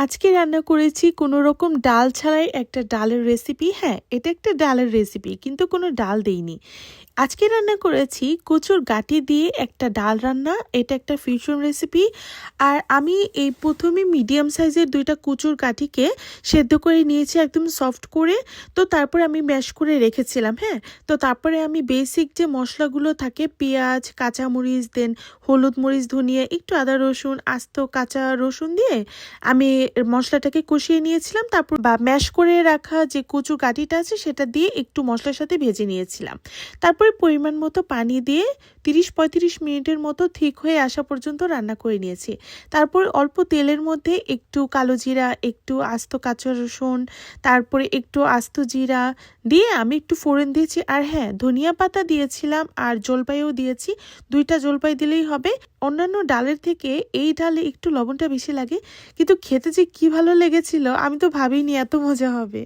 আজকে রান্না করেছি কোনো রকম ডাল ছাড়াই একটা ডালের রেসিপি। হ্যাঁ, এটা একটা ডালের রেসিপি কিন্তু কোনো ডাল দেইনি। আজকে রান্না করেছি কচুর গাঁটি দিয়ে একটা ডাল রান্না। এটা একটা ফিউশন রেসিপি। আর আমি এই প্রথমে মিডিয়াম সাইজের 2টা কচুর গাঁটিকে সেদ্ধ করে নিয়েছি একদম সফট করে। তো তারপরে আমি ম্যাশ করে রেখেছিলাম। হ্যাঁ, তো তারপরে আমি বেসিক যে মশলাগুলো থাকে পেঁয়াজ, কাঁচামরিচ, দেন হলুদ, মরিচ, ধনিয়া, একটু আদা রসুন, আস্ত কাঁচা রসুন দিয়ে আমি মশলাটাকে কষিয়ে নিয়েছিলাম। তারপর ম্যাশ করে রাখা যে কচু গাঁটিটা আছে সেটা দিয়ে একটু মশলার সাথে ভেজে নিয়েছিলাম। তারপরে পরিমাণ মতো পানি দিয়ে 30-35 মিনিটের মতো ঠিক হয়ে আসা পর্যন্ত রান্না করে নিয়েছি। তারপর অল্প তেলের মধ্যে একটু কালো জিরা, একটু আস্ত কাঁচা রসুন, তারপরে একটু আস্ত জিরা দিয়ে আমি একটু ফোড়ন দিয়েছি। আর হ্যাঁ, ধনিয়া পাতা দিয়েছিলাম আর জলপাইও দিয়েছি। 2টা জলপাই দিলেই হবে। অন্যান্য ডালের থেকে এই ডালে একটু লবণটা বেশি লাগে, কিন্তু খেতে যে কি ভালো লেগেছিল আমি তো ভাবিনি এত মজা হবে।